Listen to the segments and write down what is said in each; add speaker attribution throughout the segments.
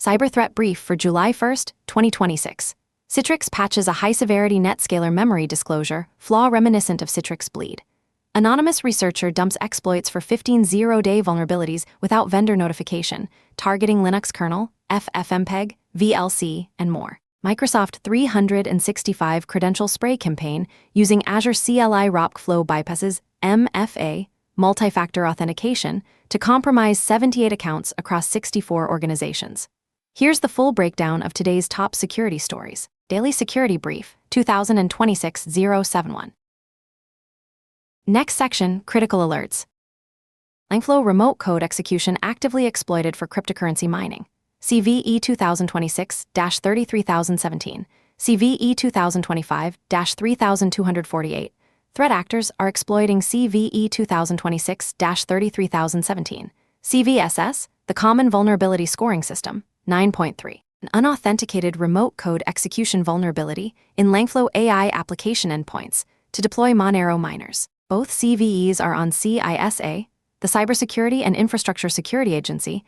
Speaker 1: Cyber Threat Brief for July 1, 2026. Citrix patches a high-severity NetScaler memory disclosure, flaw reminiscent of Citrix Bleed. Anonymous researcher dumps exploits for 15 zero-day vulnerabilities without vendor notification, targeting Linux kernel, FFmpeg, VLC, and more. Microsoft 365 credential spray campaign using Azure CLI ROP Flow bypasses MFA, multi-factor authentication, to compromise 78 accounts across 64 organizations. Here's the full breakdown of today's top security stories. Daily Security Brief, 2026-071. Next section, Critical Alerts. LangFlow remote code execution actively exploited for cryptocurrency mining. CVE 2026-33017, CVE 2025-3248. Threat actors are exploiting CVE 2026-33017. CVSS, the Common Vulnerability Scoring System, 9.3. An unauthenticated remote code execution vulnerability in LangFlow AI application endpoints to deploy Monero miners. Both CVEs are on CISA, the Cybersecurity and Infrastructure Security Agency,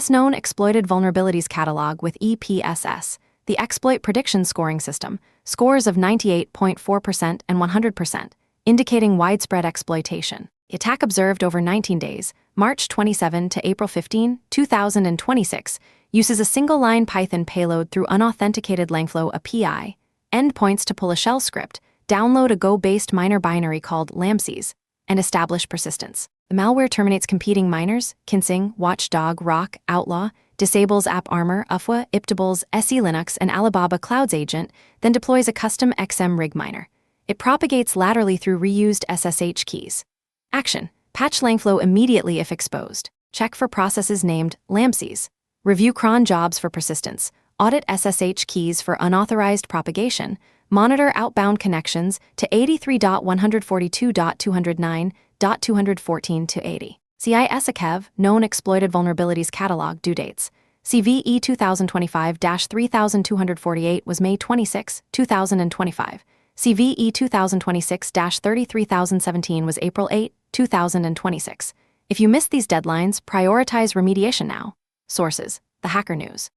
Speaker 1: known Exploited Vulnerabilities Catalog with EPSS, the Exploit Prediction Scoring System, scores of 98.4% and 100%, indicating widespread exploitation. The attack observed over 19 days, March 27 to April 15, 2026, uses a single-line Python payload through unauthenticated LangFlow API, endpoints to pull a shell script, download a Go-based miner binary called LAMCs, and establish persistence. The malware terminates competing miners, Kinsing, Watchdog, Rock, Outlaw, disables AppArmor, UFWA, Iptables, SE Linux, and Alibaba Cloud's agent, then deploys a custom XM rig miner. It propagates laterally through reused SSH keys. Action: patch LangFlow immediately if exposed. Check for processes named LAMCs. Review cron jobs for persistence. Audit SSH keys for unauthorized propagation. Monitor outbound connections to 83.142.209.214-80. CISAKEV, known Exploited Vulnerabilities Catalog due dates. CVE 2025-3248 was May 26, 2025. CVE 2026-33017 was April 8, 2026. If you missed these deadlines, prioritize remediation now. Sources: The Hacker News.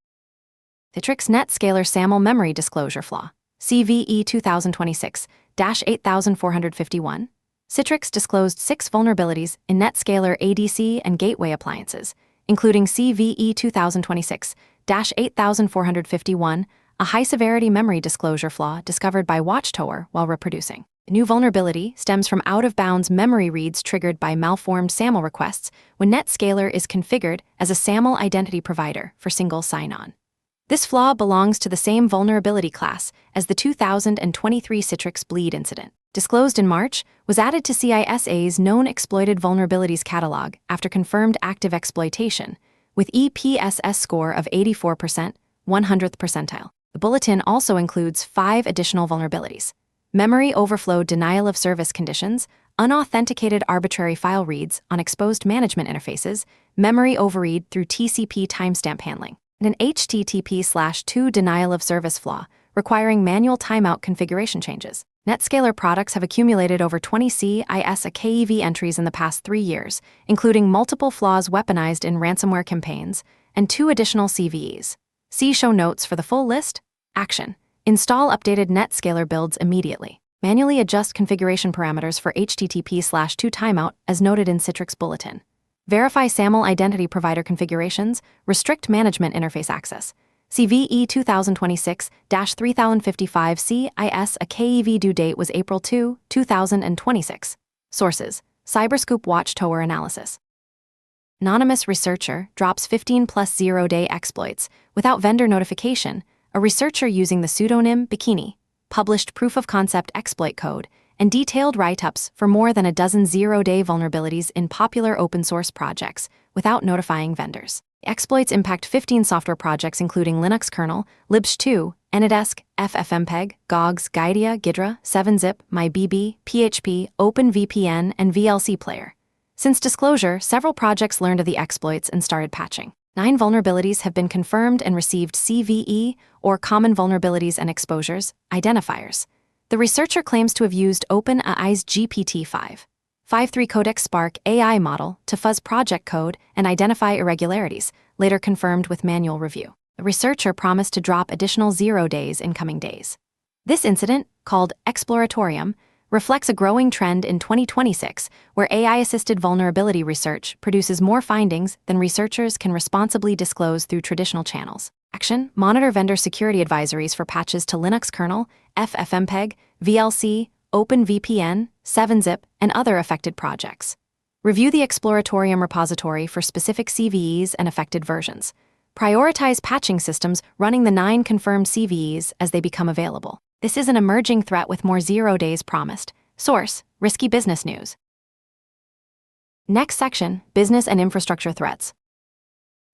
Speaker 1: Citrix NetScaler SAML memory disclosure flaw. CVE 2026-8451. Citrix disclosed 6 vulnerabilities in NetScaler ADC and gateway appliances, including CVE 2026-8451, a high-severity memory disclosure flaw discovered by Watchtower while reproducing. The new vulnerability stems from out-of-bounds memory reads triggered by malformed SAML requests when NetScaler is configured as a SAML identity provider for single sign-on. This flaw belongs to the same vulnerability class as the 2023 Citrix Bleed incident. Disclosed in March, was added to CISA's known exploited vulnerabilities catalog after confirmed active exploitation, with EPSS score of 84%, 100th percentile. The bulletin also includes 5 additional vulnerabilities: memory overflow denial of service conditions, unauthenticated arbitrary file reads on exposed management interfaces, memory overread through TCP timestamp handling, and an HTTP/2 denial of service flaw requiring manual timeout configuration changes. NetScaler products have accumulated over 20 CISA KEV entries in the past 3 years, including multiple flaws weaponized in ransomware campaigns and 2 additional CVEs. See show notes for the full list. Action: install updated NetScaler builds immediately. Manually adjust configuration parameters for HTTP/2 timeout as noted in Citrix Bulletin. Verify SAML identity provider configurations, restrict management interface access. CVE 2026-3055 CIS, a KEV due date was April 2, 2026. Sources: Cyberscoop Watchtower analysis. Anonymous researcher drops 15+ zero-day exploits without vendor notification. A researcher using the pseudonym Bikini published proof-of-concept exploit code and detailed write-ups for more than a dozen zero-day vulnerabilities in popular open-source projects without notifying vendors. Exploits impact 15 software projects including Linux kernel, libsh2, Anydesk, FFmpeg, GOGS, Guidea, Ghidra, 7-Zip, MyBB, PHP, OpenVPN, and VLC Player. Since disclosure, several projects learned of the exploits and started patching. 9 vulnerabilities have been confirmed and received CVE, or Common Vulnerabilities and Exposures, identifiers. The researcher claims to have used OpenAI's GPT-5.3 Codex Spark AI model to fuzz project code and identify irregularities, later confirmed with manual review. The researcher promised to drop additional 0 days in coming days. This incident, called Exploratorium, reflects a growing trend in 2026 where AI-assisted vulnerability research produces more findings than researchers can responsibly disclose through traditional channels. Action: monitor vendor security advisories for patches to Linux kernel, FFmpeg, VLC, OpenVPN, 7-Zip, and other affected projects. Review the Exploratorium repository for specific CVEs and affected versions. Prioritize patching systems running the 9 confirmed CVEs as they become available. This is an emerging threat with more 0 days promised. Source: Risky Business News. Next section: Business and Infrastructure Threats.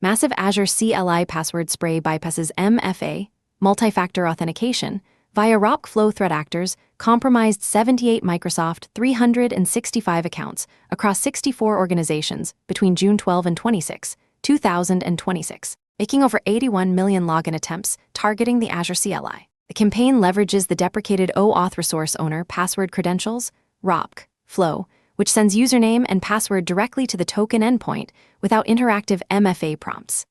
Speaker 1: Massive Azure CLI password spray bypasses MFA, multi-factor authentication, via ROP Flow threat actors, compromised 78 Microsoft 365 accounts across 64 organizations between June 12 and 26, 2026, making over 81 million login attempts targeting the Azure CLI. The campaign leverages the deprecated OAuth resource owner password credentials, ROP Flow, which sends username and password directly to the token endpoint without interactive MFA prompts.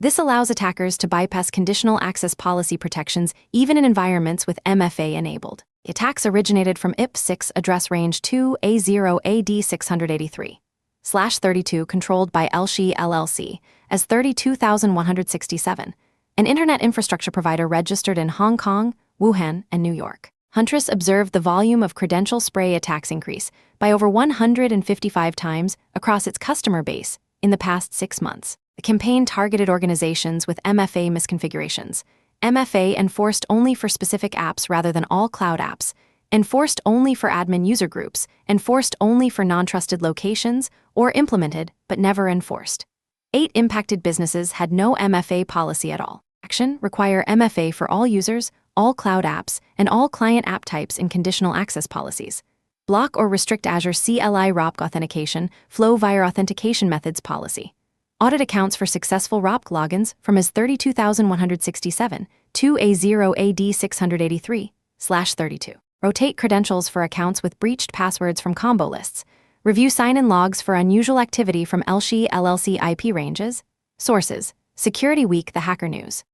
Speaker 1: This allows attackers to bypass conditional access policy protections even in environments with MFA enabled. The attacks originated from IP6 address range 2A0AD683/32 controlled by Elshi LLC as 32,167, an internet infrastructure provider registered in Hong Kong, Wuhan, and New York. Huntress observed the volume of credential spray attacks increase by over 155 times across its customer base in the past 6 months. The campaign targeted organizations with MFA misconfigurations, MFA enforced only for specific apps rather than all cloud apps, enforced only for admin user groups, enforced only for non-trusted locations, or implemented but never enforced. 8 impacted businesses had no MFA policy at all. Action: require MFA for all users, all cloud apps, and all client app types in conditional access policies. Block or restrict Azure CLI ROP authentication flow via authentication methods policy. Audit accounts for successful ROP logins from as 32,167 to A0AD683/32. Rotate credentials for accounts with breached passwords from combo lists. Review sign-in logs for unusual activity from Elshi LLC IP ranges. Sources: Security Week, The Hacker News.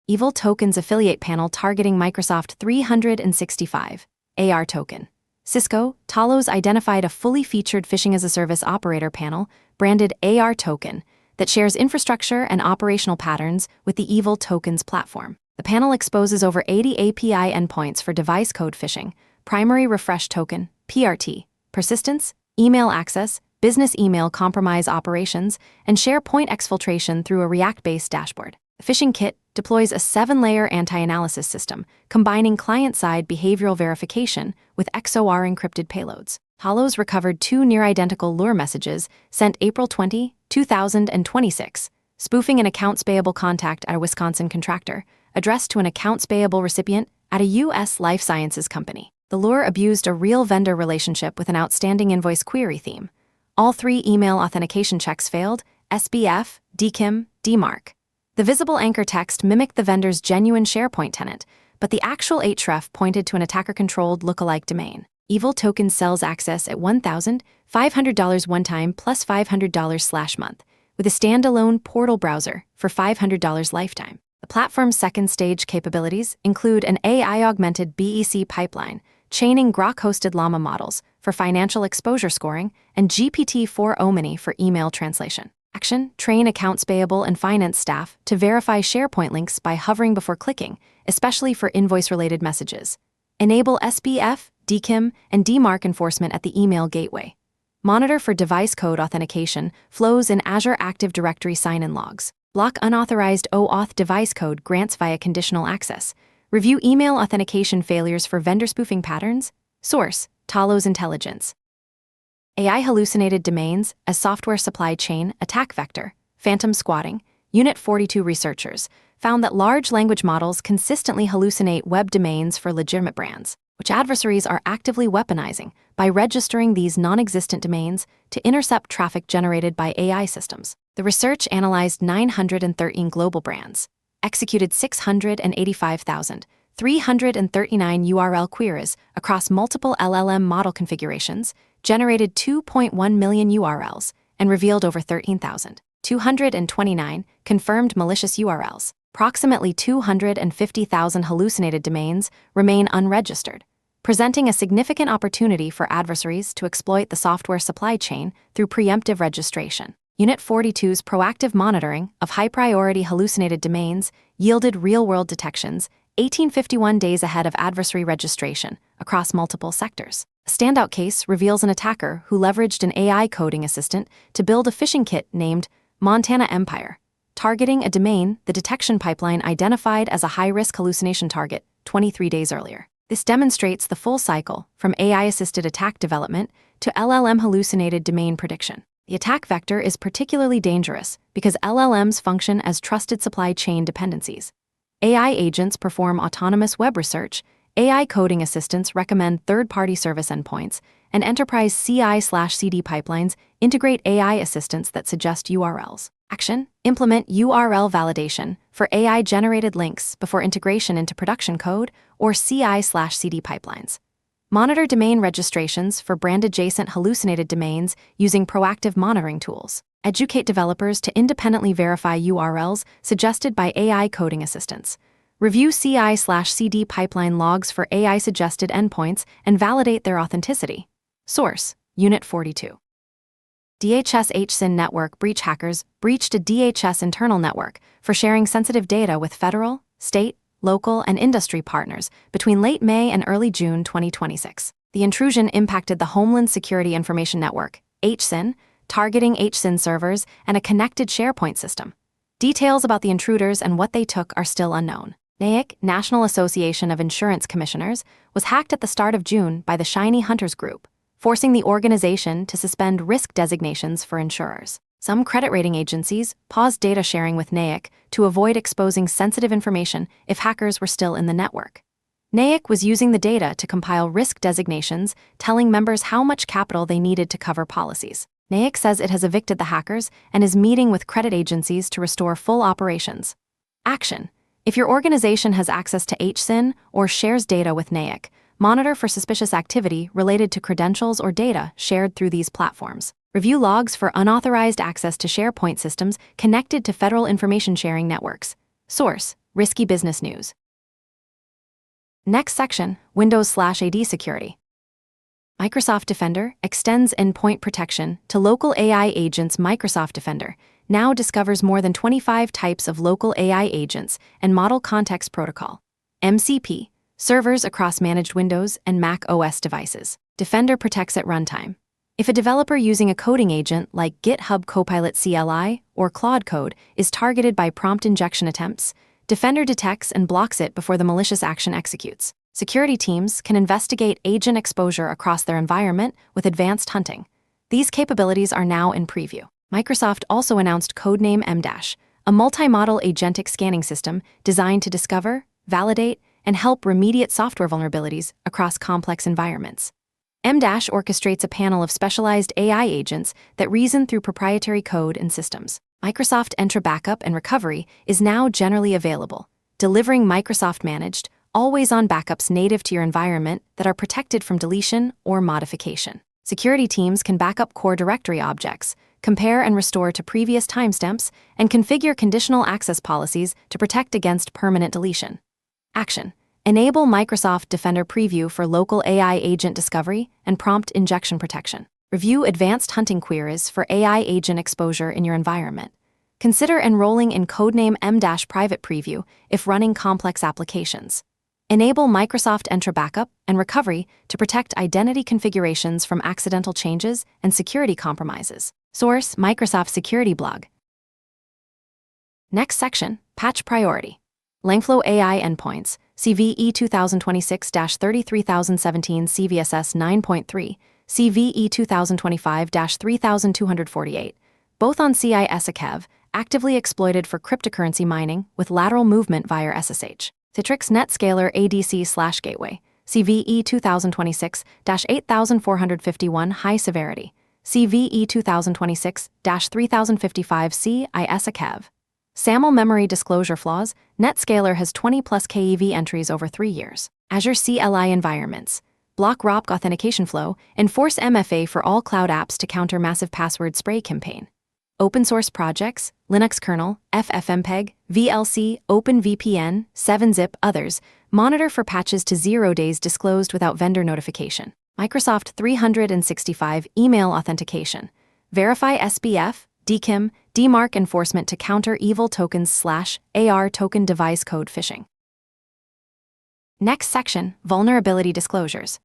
Speaker 1: Evil Tokens affiliate panel targeting Microsoft 365. AR token. Cisco, Talos identified a fully featured phishing-as-a-service operator panel, branded AR Token, that shares infrastructure and operational patterns with the Evil Tokens platform. The panel exposes over 80 API endpoints for device code phishing, primary refresh token, PRT, persistence, email access, business email compromise operations, and SharePoint exfiltration through a React-based dashboard. The phishing kit deploys a 7-layer anti-analysis system, combining client-side behavioral verification with XOR encrypted payloads. Talos recovered 2 near-identical lure messages sent April 20, 2026, spoofing an accounts payable contact at a Wisconsin contractor, addressed to an accounts payable recipient at a U.S. life sciences company. The lure abused a real vendor relationship with an outstanding invoice query theme. All 3 email authentication checks failed: SBF, DKIM, DMARC. The visible anchor text mimicked the vendor's genuine SharePoint tenant, but the actual href pointed to an attacker-controlled lookalike domain. Evil Token sells access at $1,500 one-time plus $500/month, with a standalone portal browser for $500 lifetime. The platform's second-stage capabilities include an AI-augmented BEC pipeline, chaining Grok-hosted Llama models for financial exposure scoring, and GPT-4 Omni for email translation. Action: train accounts payable and finance staff to verify SharePoint links by hovering before clicking, especially for invoice-related messages. Enable SBF, DKIM, and DMARC enforcement at the email gateway. Monitor for device code authentication flows in Azure Active Directory sign-in logs. Block unauthorized OAuth device code grants via conditional access. Review email authentication failures for vendor spoofing patterns. Source: Talos Intelligence. AI hallucinated domains as software supply chain attack vector. Phantom squatting. Unit 42 researchers found that large language models consistently hallucinate web domains for legitimate brands, which adversaries are actively weaponizing by registering these non-existent domains to intercept traffic generated by AI systems. The research analyzed 913 global brands, executed 685,339 URL queries across multiple LLM model configurations, generated 2.1 million URLs, and revealed over 13,229 confirmed malicious URLs. Approximately 250,000 hallucinated domains remain unregistered, presenting a significant opportunity for adversaries to exploit the software supply chain through preemptive registration. Unit 42's proactive monitoring of high-priority hallucinated domains yielded real-world detections 1851 days ahead of adversary registration across multiple sectors. A standout case reveals an attacker who leveraged an AI coding assistant to build a phishing kit named Montana Empire, targeting a domain the detection pipeline identified as a high-risk hallucination target 23 days earlier. This demonstrates the full cycle from AI-assisted attack development to LLM hallucinated domain prediction. The attack vector is particularly dangerous because LLMs function as trusted supply chain dependencies. AI agents perform autonomous web research, AI coding assistants recommend third-party service endpoints, and enterprise CI/CD pipelines integrate AI assistants that suggest URLs. Action: implement URL validation for AI-generated links before integration into production code or CI/CD pipelines. Monitor domain registrations for brand-adjacent hallucinated domains using proactive monitoring tools. Educate developers to independently verify URLs suggested by AI coding assistants. Review CI/CD pipeline logs for AI-suggested endpoints and validate their authenticity. Source: Unit 42. DHS HSIN network breach. Hackers breached a DHS internal network for sharing sensitive data with federal, state, local, and industry partners between late May and early June 2026. The intrusion impacted the Homeland Security Information Network, HSIN, targeting HSIN servers and a connected SharePoint system. Details about the intruders and what they took are still unknown. NAIC, National Association of Insurance Commissioners, was hacked at the start of June by the Shiny Hunters Group, forcing the organization to suspend risk designations for insurers. Some credit rating agencies paused data sharing with NAIC to avoid exposing sensitive information if hackers were still in the network. NAIC was using the data to compile risk designations, telling members how much capital they needed to cover policies. NAIC says it has evicted the hackers and is meeting with credit agencies to restore full operations. Action: if your organization has access to HSIN or shares data with NAIC, monitor for suspicious activity related to credentials or data shared through these platforms. Review logs for unauthorized access to SharePoint systems connected to federal information sharing networks. Source: Risky Business News. Next section: Windows/AD security. Microsoft Defender extends endpoint protection to local AI agents. Microsoft Defender now discovers more than 25 types of local AI agents and Model Context Protocol (MCP) servers across managed Windows and Mac OS devices. Defender protects at runtime. If a developer using a coding agent like GitHub Copilot CLI or Claude Code is targeted by prompt injection attempts, Defender detects and blocks it before the malicious action executes. Security teams can investigate agent exposure across their environment with advanced hunting. These capabilities are now in preview. Microsoft also announced Codename M-, a multi-model agentic scanning system designed to discover, validate, and help remediate software vulnerabilities across complex environments. M- orchestrates a panel of specialized AI agents that reason through proprietary code and systems. Microsoft Entra Backup and Recovery is now generally available, delivering Microsoft-managed, always-on backups native to your environment that are protected from deletion or modification. Security teams can back up core directory objects, compare and restore to previous timestamps, and configure conditional access policies to protect against permanent deletion. Action: enable Microsoft Defender Preview for local AI agent discovery and prompt injection protection. Review advanced hunting queries for AI agent exposure in your environment. Consider enrolling in Codename M- Private Preview if running complex applications. Enable Microsoft Entra Backup and Recovery to protect identity configurations from accidental changes and security compromises. Source: Microsoft Security Blog. Next section: Patch Priority. Langflow AI Endpoints, CVE 2026-33017 CVSS 9.3, CVE 2025-3248, both on CISAKEV, actively exploited for cryptocurrency mining with lateral movement via SSH. Citrix NetScaler ADC/Gateway, CVE 2026-8451 High Severity, CVE 2026-3055 CISAKEV. SAML memory disclosure flaws. NetScaler has 20+ KEV entries over 3 years. Azure CLI environments. Block ROPC authentication flow. Enforce MFA for all cloud apps to counter massive password spray campaign. open source projects, Linux kernel, FFmpeg, VLC, OpenVPN, 7-zip, others. Monitor for patches to 0 days disclosed without vendor notification. Microsoft 365 email authentication. Verify SBF, DKIM, DMARC enforcement to counter evil tokens / AR token device code phishing. Next section, vulnerability disclosures.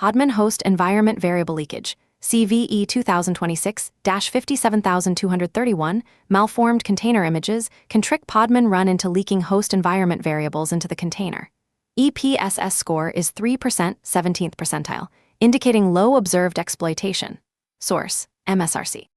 Speaker 1: Hodman host environment variable leakage. CVE 2026-57231, malformed container images can trick Podman run into leaking host environment variables into the container. EPSS score is 3%, 17th percentile, indicating low observed exploitation. Source, MSRC.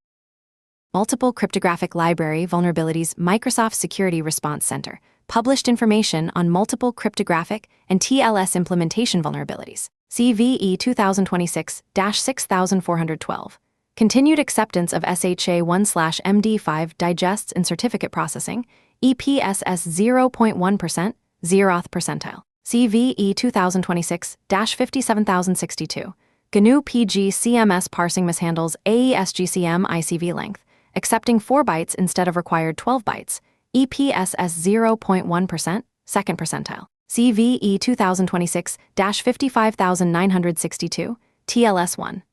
Speaker 1: Multiple Cryptographic Library Vulnerabilities. Microsoft Security Response Center published information on multiple cryptographic and TLS implementation vulnerabilities. CVE 2026-6412. Continued acceptance of SHA-1/MD5 digests in certificate processing. EPSS 0.1%, 0th percentile. CVE 2026-57062. GNU PG CMS parsing mishandles AES-GCM ICV length, accepting 4 bytes instead of required 12 bytes. EPSS 0.1%, 2nd percentile. CVE 2026-55962, TLS1.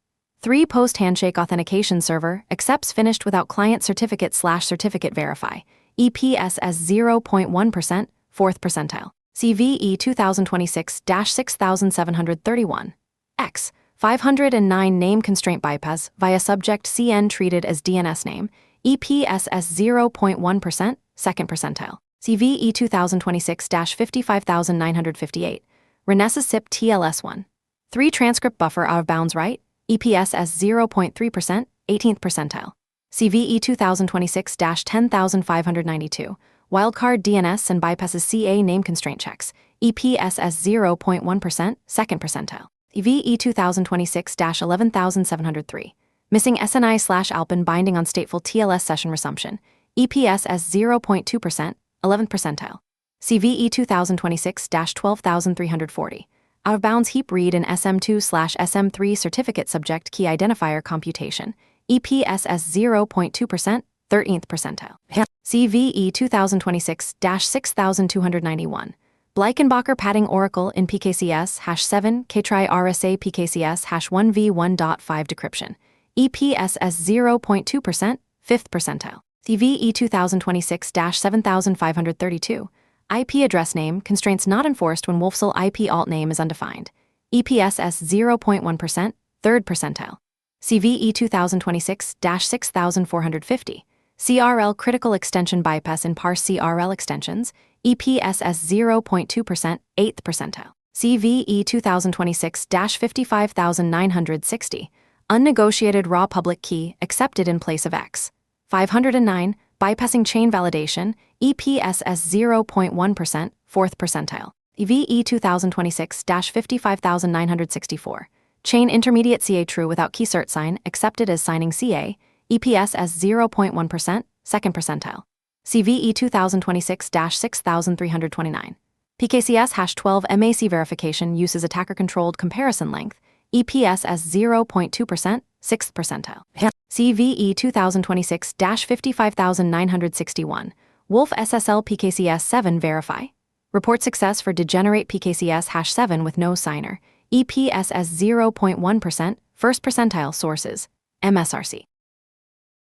Speaker 1: 3 post-handshake authentication server accepts finished without client certificate/certificate verify. EPSS 0.1%, 4th percentile. CVE 2026-6731. X. 509 name constraint bypass via subject CN treated as DNS name. EPSS 0.1%, 2nd percentile. CVE 2026-55958. Renesas SIP TLS1. 3 transcript buffer out of bounds write. EPSS 0.3%, 18th percentile. CVE 2026-10592. Wildcard DNS and bypasses CA name constraint checks. EPSS 0.1%, 2nd percentile. CVE 2026-11703. Missing SNI/Alpin binding on stateful TLS session resumption. EPSS 0.2%, 11th percentile. CVE 2026-12340. Out-of-bounds heap read in SM2/SM3 certificate subject key identifier computation. EPSS 0.2%, 13th percentile. CVE 2026-6291. Bleikenbacher padding Oracle in PKCS #7 Ktry RSA PKCS #1v1.5 decryption. EPSS 0.2%, 5th percentile. CVE 2026-7532. IP address name constraints not enforced when Wolfsel IP alt name is undefined. EPSS 0.1%, 3rd percentile. CVE 2026-6450. CRL critical extension bypass in parse CRL extensions. EPSS 0.2%, 8th percentile. CVE 2026-55960. Unnegotiated raw public key accepted in place of X. 509, bypassing chain validation. EPSS 0.1%, 4th percentile. CVE 2026-55964. Chain intermediate CA true without key cert sign accepted as signing CA. EPSS 0.1%, 2nd percentile. CVE 2026-6329. PKCS #12 MAC verification uses attacker-controlled comparison length. EPSS 0.2%, 6th percentile. CVE 2026-55961. Wolf SSL PKCS 7 verify. Report success for degenerate PKCS #7 with no signer. EPSS 0.1%, 1st percentile. Sources, MSRC.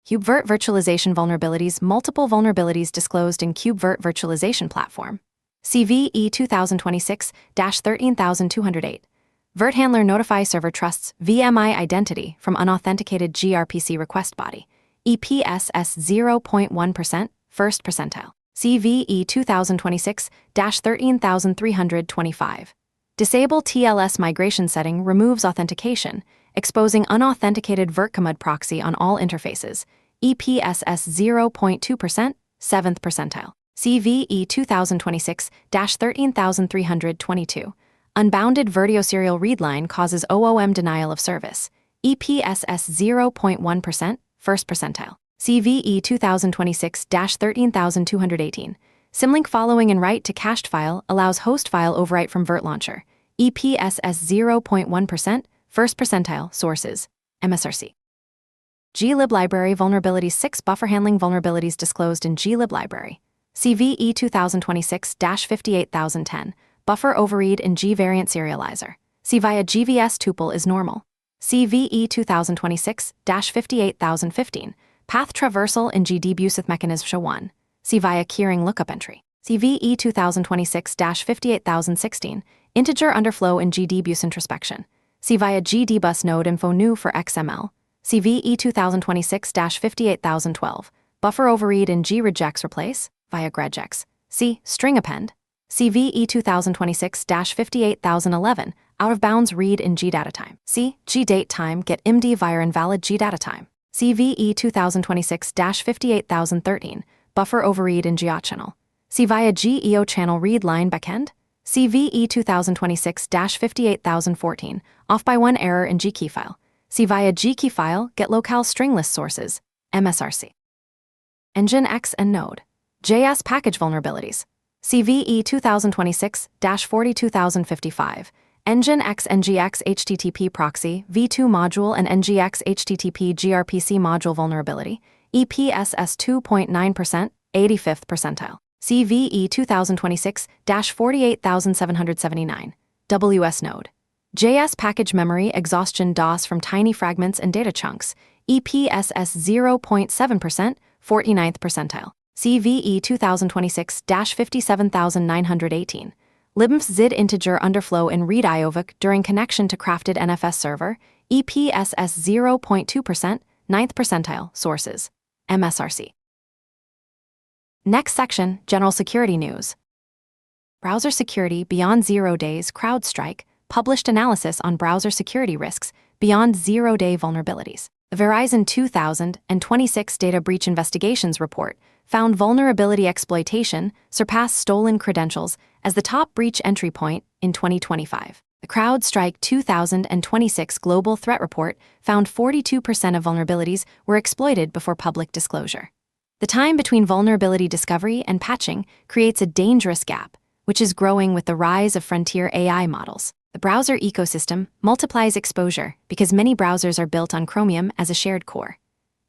Speaker 1: KubeVirt virtualization vulnerabilities. Multiple vulnerabilities disclosed in KubeVirt virtualization platform. CVE 2026-13208. Virt handler notify server trusts VMI identity from unauthenticated gRPC request body. EPSS 0.1%, 1st percentile. CVE 2026-13325. Disable TLS migration setting removes authentication, exposing unauthenticated virtcommand proxy on all interfaces. EPSS 0.2%, 7th percentile. CVE 2026-13322. Unbounded Virtio serial read line causes OOM denial of service. EPSS 0.1%, 1st percentile. CVE 2026-13218. Symlink following and write to cached file allows host file overwrite from Virt launcher. EPSS 0.1%, 1st percentile. Sources, MSRC. glib library vulnerabilities. 6 buffer handling vulnerabilities disclosed in glib library. CVE 2026-58010, buffer overread in G variant serializer. C via GVS tuple is normal. CVE 2026-58015, path traversal in G debusive mechanism SHA-1. C via keyring lookup entry. CVE 2026-58016, integer underflow in G debus introspection. C via G dbus node info new for XML. CVE 2026-58012, buffer overread in G regex replace via gregex. C string append. CVE 2026-58011, out of bounds read in G data time. C G date time get IMD via invalid G data time. CVE 2026-58013, buffer overread in GEO channel. C via GEO channel read line backend. CVE 2026-58014, off by 1 error in G key file. C via G key file get locale string list sources, MSRC. Nginx and Node. JS package vulnerabilities. CVE 2026-42055, Nginx NGX HTTP proxy, v2 module and NGX HTTP gRPC module vulnerability, EPSS 2.9%, 85th percentile. CVE 2026-48779, WS Node. JS package memory exhaustion DOS from tiny fragments and data chunks, EPSS 0.7%, 49th percentile. CVE 2026-57918, libmf zid integer underflow in read IOVIC during connection to crafted NFS server, EPSS 0.2%, 9th percentile, sources, MSRC. Next section, General Security News. Browser Security Beyond 0 Days CrowdStrike published analysis on browser security risks beyond 0-day vulnerabilities. The Verizon 2026 Data Breach Investigations report found vulnerability exploitation surpassed stolen credentials as the top breach entry point in 2025. The CrowdStrike 2026 Global Threat Report found 42% of vulnerabilities were exploited before public disclosure. The time between vulnerability discovery and patching creates a dangerous gap, which is growing with the rise of frontier AI models. The browser ecosystem multiplies exposure because many browsers are built on Chromium as a shared core.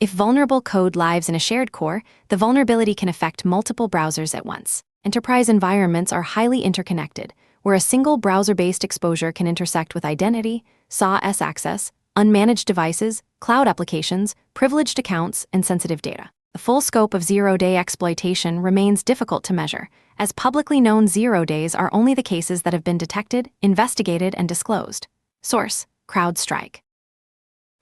Speaker 1: If vulnerable code lives in a shared core, the vulnerability can affect multiple browsers at once. Enterprise environments are highly interconnected, where a single browser-based exposure can intersect with identity, SA-S access, unmanaged devices, cloud applications, privileged accounts, and sensitive data. The full scope of zero-day exploitation remains difficult to measure, as publicly known 0 days are only the cases that have been detected, investigated, and disclosed. Source: CrowdStrike.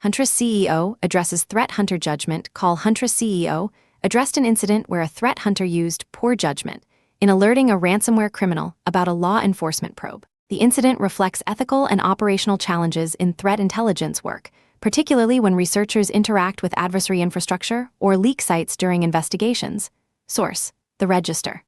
Speaker 1: Huntress CEO addresses threat hunter judgment. Call Huntress CEO addressed an incident where a threat hunter used poor judgment in alerting a ransomware criminal about a law enforcement probe. The incident reflects ethical and operational challenges in threat intelligence work, particularly when researchers interact with adversary infrastructure or leak sites during investigations. Source: The Register.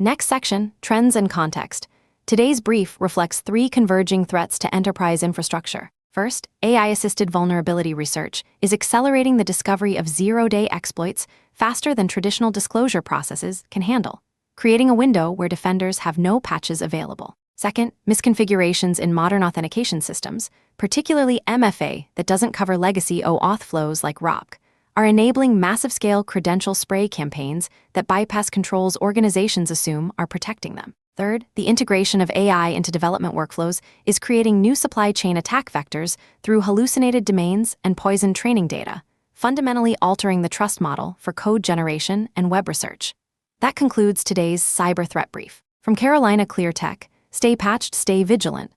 Speaker 1: Next section, Trends and Context. Today's brief reflects 3 converging threats to enterprise infrastructure. First, AI-assisted vulnerability research is accelerating the discovery of zero-day exploits faster than traditional disclosure processes can handle, creating a window where defenders have no patches available. Second, misconfigurations in modern authentication systems, particularly MFA that doesn't cover legacy OAuth flows like ROPC, are enabling massive-scale credential spray campaigns that bypass controls organizations assume are protecting them. Third, the integration of AI into development workflows is creating new supply chain attack vectors through hallucinated domains and poisoned training data, fundamentally altering the trust model for code generation and web research. That concludes today's Cyber Threat Brief. From Carolina Clear Tech, stay patched, stay vigilant.